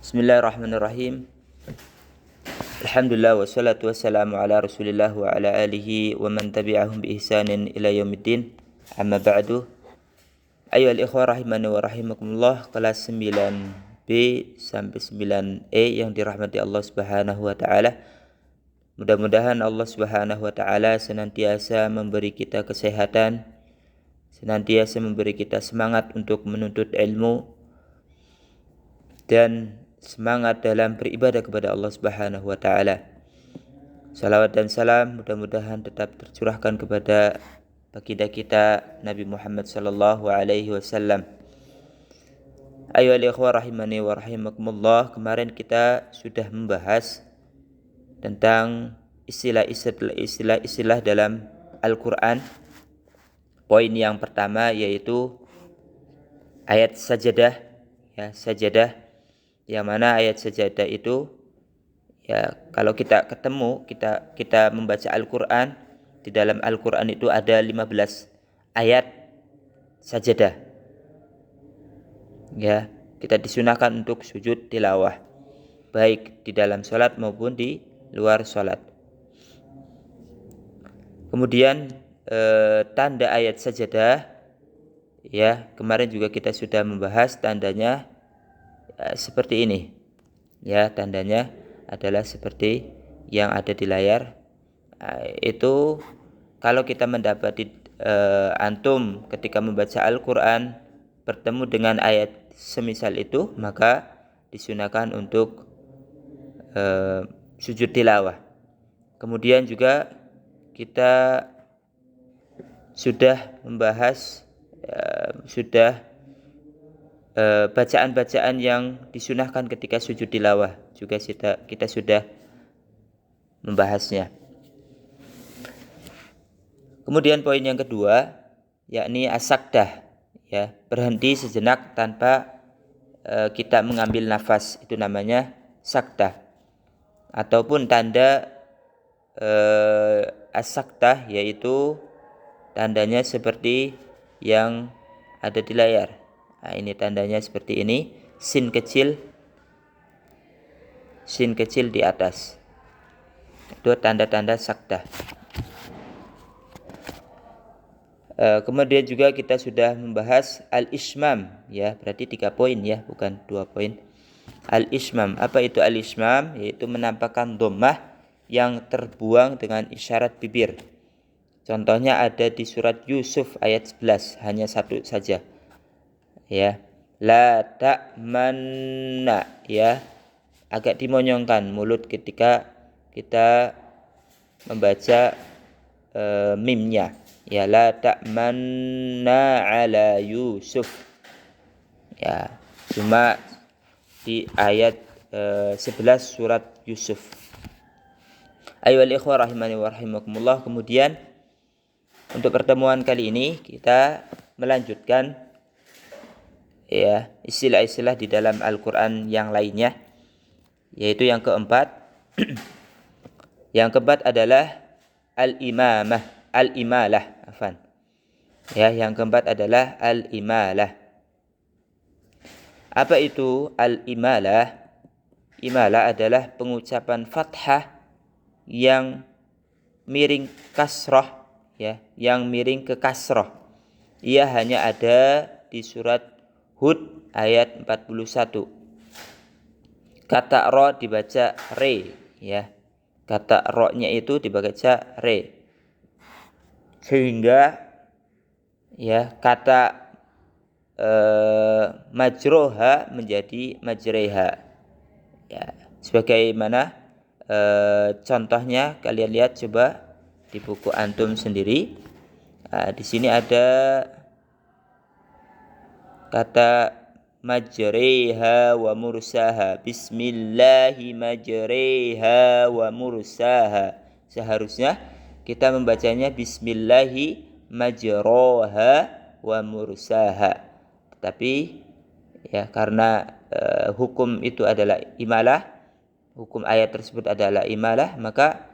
Bismillahirrahmanirrahim. Alhamdulillah wassalatu wassalamu ala Rasulillah wa ala alihi wa man tabi'ahum bi ihsanin ila yaumiddin. Amma ba'du. Ayyuhal ikhwah rahimani wa rahimakumullah, kelas 9B sampai 9E yang dirahmati Allah Subhanahu wa taala. Mudah-mudahan Allah Subhanahu wa taala senantiasa memberi kita kesehatan, senantiasa memberi kita semangat untuk menuntut ilmu dan semangat dalam beribadah kepada Allah Subhanahu wa taala. Salawat dan salam mudah-mudahan tetap tercurahkan kepada baginda kita Nabi Muhammad sallallahu alaihi wasallam. Ayyuhal ikhwah rahimani wa rahimakumullah, kemarin kita sudah membahas tentang istilah-istilah dalam Al-Qur'an. Poin yang pertama yaitu ayat sajadah, sajadah, yang mana ayat sajadah itu kalau kita ketemu, kita membaca Al-Qur'an, di dalam Al-Qur'an itu ada 15 ayat sajadah. Kita disunahkan untuk sujud tilawah baik di dalam salat maupun di luar salat. Kemudian tanda ayat sajadah, kemarin juga kita sudah membahas tandanya seperti ini. Tandanya adalah seperti yang ada di layar. Itu kalau kita mendapati antum ketika membaca Al-Qur'an bertemu dengan ayat semisal itu, maka disunahkan untuk sujud tilawah. Kemudian juga kita sudah membahas bacaan-bacaan yang disunahkan ketika sujud tilawah, juga kita sudah membahasnya. Kemudian poin yang kedua yakni as-sakdah, berhenti sejenak tanpa kita mengambil nafas, itu namanya sakdah. Ataupun tanda as-sakdah yaitu tandanya seperti yang ada di layar. Ini tandanya seperti ini, sin kecil di atas. Itu tanda-tanda sakdah. Kemudian juga kita sudah membahas al-ismam, berarti 3 poin, bukan 2 poin. Al-ismam, apa itu al-ismam? Yaitu menampakkan dhammah yang terbuang dengan isyarat bibir. Contohnya ada di surat Yusuf ayat 11, hanya satu saja. La ta'manna, agak dimonyongkan mulut ketika kita membaca mimnya. La ta'manna ala Yusuf. Cuma di ayat 11 surat Yusuf. Ayyuhal ikhwah rahimani wa rahimakumullah. Kemudian untuk pertemuan kali ini kita melanjutkan istilah-istilah di dalam Al-Qur'an yang lainnya, yaitu yang keempat. Yang keempat adalah al-imalah. Yang keempat adalah al-imalah. Apa itu al-imalah? Imalah adalah pengucapan fathah yang miring kasrah, yang miring ke kasrah. Ia hanya ada di surat Hud ayat 41. Kata ro dibaca re, Kata ro-nya itu dibaca re. Sehingga kata majroha menjadi majreha. Sebagaimana contohnya kalian lihat coba di buku antum sendiri. Di sini ada kata majreha wa mursaha. Bismillahi majreha wa mursaha. Seharusnya kita membacanya bismillahi majroha wa mursaha. Tetapi karena hukum itu adalah imalah, hukum ayat tersebut adalah imalah, maka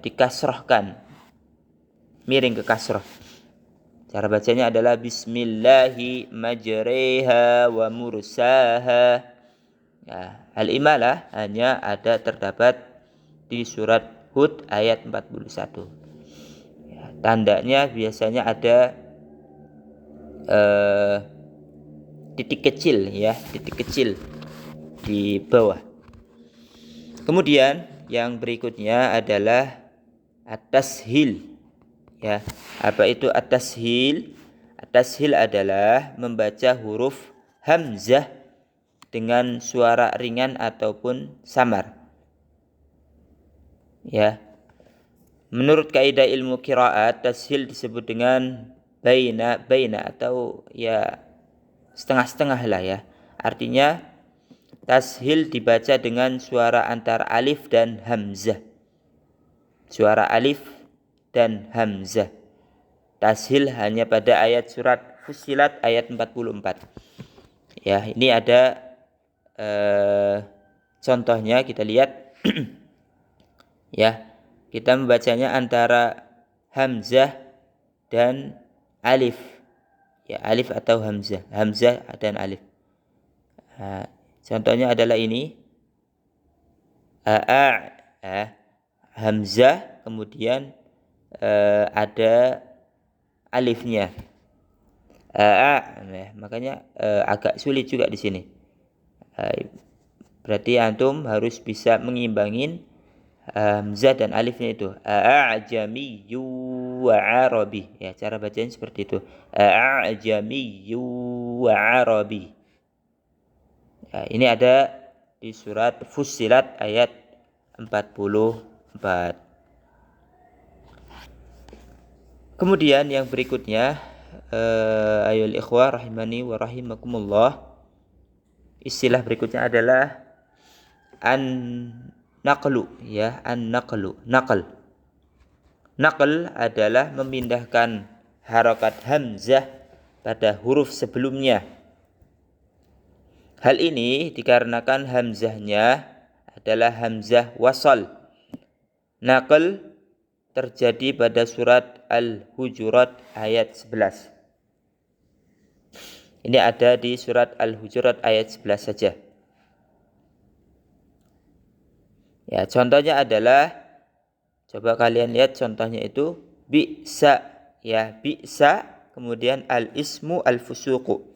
dikasrahkan, miring ke kasrah. Cara bacanya adalah bismillahi majreha wa mursaha. Ya, al-imalah hanya terdapat di surat Hud ayat 41. Ya, tandanya biasanya ada titik kecil ya, titik kecil di bawah. Kemudian yang berikutnya adalah at-tashil. Ya, apa itu at-tashil? At-tashil adalah membaca huruf hamzah dengan suara ringan ataupun samar. Ya. Menurut kaidah ilmu qiraat, tashil disebut dengan baina atau ya setengah-setengah lah ya. Artinya tashil dibaca dengan suara antara alif dan hamzah. Suara alif dan hamzah. Tashil hanya pada ayat surat Fussilat ayat 44. Ya, ini ada contohnya, kita lihat. Ya, kita membacanya antara hamzah dan alif. Ya, alif atau hamzah dan alif. Nah, contohnya adalah ini. Hamzah, kemudian ada alifnya. Nah, makanya agak sulit juga di sini. Berarti antum harus bisa mengimbangin hamzah dan alifnya itu. A'jamiyyu wa arabi. Ya, cara bacanya seperti itu. A'jamiyyu wa arabi. Ya, ini ada di surat Fussilat ayat 44. Kemudian yang berikutnya, ayol ikhwah rahimani wa rahimakumullah. Istilah berikutnya adalah an-naqlu, ya, an-naqlu, naql. Naql adalah memindahkan harokat hamzah pada huruf sebelumnya. Hal ini dikarenakan hamzahnya adalah hamzah wasal. Naql terjadi pada surat Al-Hujurat ayat 11. Ini ada di surat Al-Hujurat ayat 11 saja. Ya, contohnya adalah, coba kalian lihat contohnya itu bi'sa, ya, bi'sa, kemudian al-ismu al-fusuqu.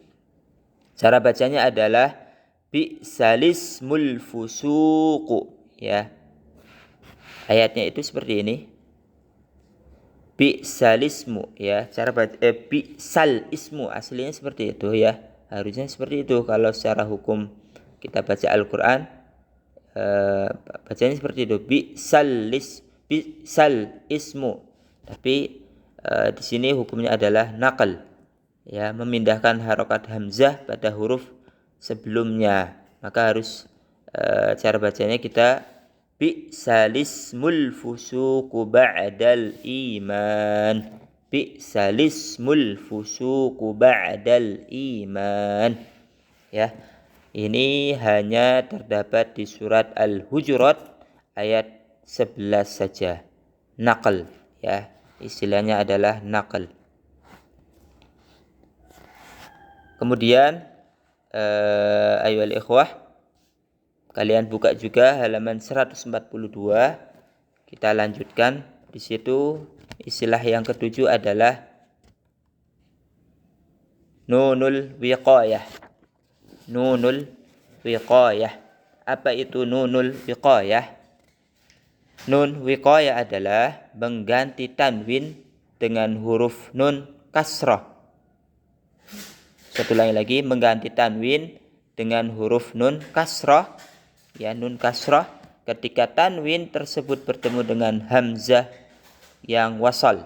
Cara bacanya adalah bi'salismul fusuqu, ya. Ayatnya itu seperti ini. Bi'salismu, ya. Cara baca bi'sal ismu aslinya seperti itu, ya. Harusnya seperti itu kalau secara hukum kita baca Al-Qur'an. Bacanya seperti itu, bi'sal ismu. Tapi di sini hukumnya adalah naql, ya, memindahkan harokat hamzah pada huruf sebelumnya. Maka harus cara bacanya kita bi'salismul fusuqu ba'dal iman. Bi'salismul fusuqu ba'dal iman. Ya. Ini hanya terdapat di surat Al-Hujurat ayat 11 saja. Naql, ya. Istilahnya adalah naql. Kemudian ayyuhal ikhwah, kalian buka juga halaman 142. Kita lanjutkan. Di situ istilah yang ketujuh adalah nunul wiqayah. Nunul wiqayah. Apa itu nunul wiqayah? Nun wiqayah adalah mengganti tanwin dengan huruf nun kasrah. Satu lagi, mengganti tanwin dengan huruf nun kasrah. Ya, nun kasrah ketika tanwin tersebut bertemu dengan hamzah yang wasal.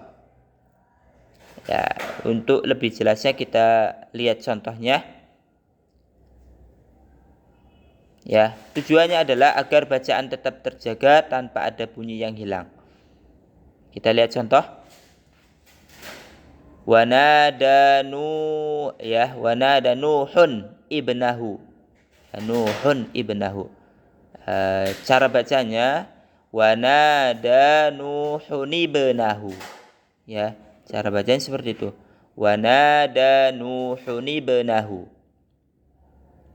Ya, untuk lebih jelasnya kita lihat contohnya. Ya, tujuannya adalah agar bacaan tetap terjaga tanpa ada bunyi yang hilang. Kita lihat contoh. Wanada Nuhun ibnahu. Nuhun ibnahu. Cara bacanya wanada Nuhun ibnahu. Ya, cara bacanya seperti itu. Wa nada Nuhun ibnahu.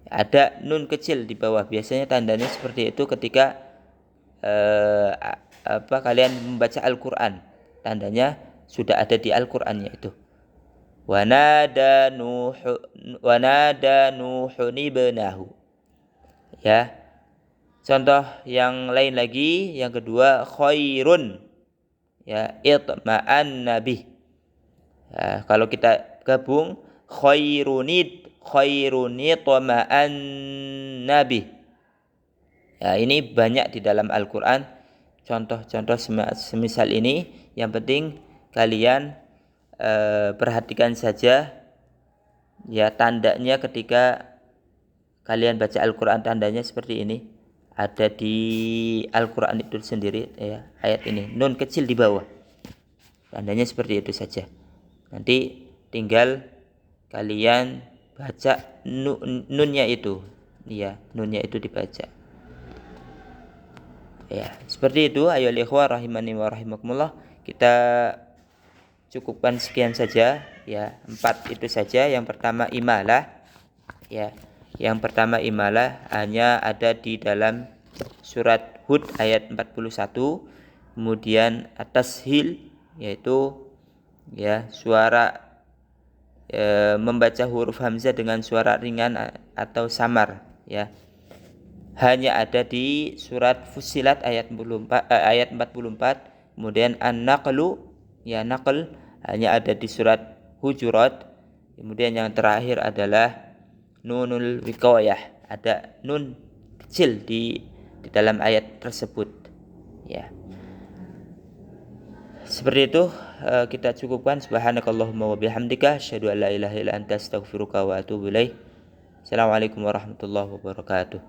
Ada nun kecil di bawah. Biasanya tandanya seperti itu ketika kalian membaca Al-Qur'an. Tandanya sudah ada di Al-Qur'annya itu. Wa nada Nuhun ibnahu. Ya. Contoh yang lain lagi, yang kedua khairun. Ya, itma'an nabi. Ya, kalau kita gabung khairunit ma'an nabi. Ya, ini banyak di dalam Al-Qur'an contoh-contoh semisal ini. Yang penting kalian perhatikan saja ya tandanya ketika kalian baca Al-Qur'an, tandanya seperti ini. Ada di Al-Qur'an itu sendiri ya, ayat ini nun kecil di bawah. Tandanya seperti itu saja. Nanti tinggal kalian baca nunnya itu. Ya, nunnya itu dibaca. Ya, seperti itu ayo ikhwah rahimani wa rahimakumullah. Kita cukupkan sekian saja ya, 4 itu saja. Yang pertama imalah ya. Yang pertama imalah hanya ada di dalam surat Hud ayat 41. Kemudian at-tashil yaitu ya suara membaca huruf hamzah dengan suara ringan atau samar ya, hanya ada di surat Fussilat ayat 44. Kemudian an-naqlu ya, naql hanya ada di surat Hujurat. Kemudian yang terakhir adalah nunul wiqayah, ada nun kecil di dalam ayat tersebut ya. Seperti itu kita cukupkan. Subhanakallahumma wa bihamdika asyhadu an la ilaha illa anta astaghfiruka wa atubu ilaik. Assalamualaikum warahmatullahi wabarakatuh.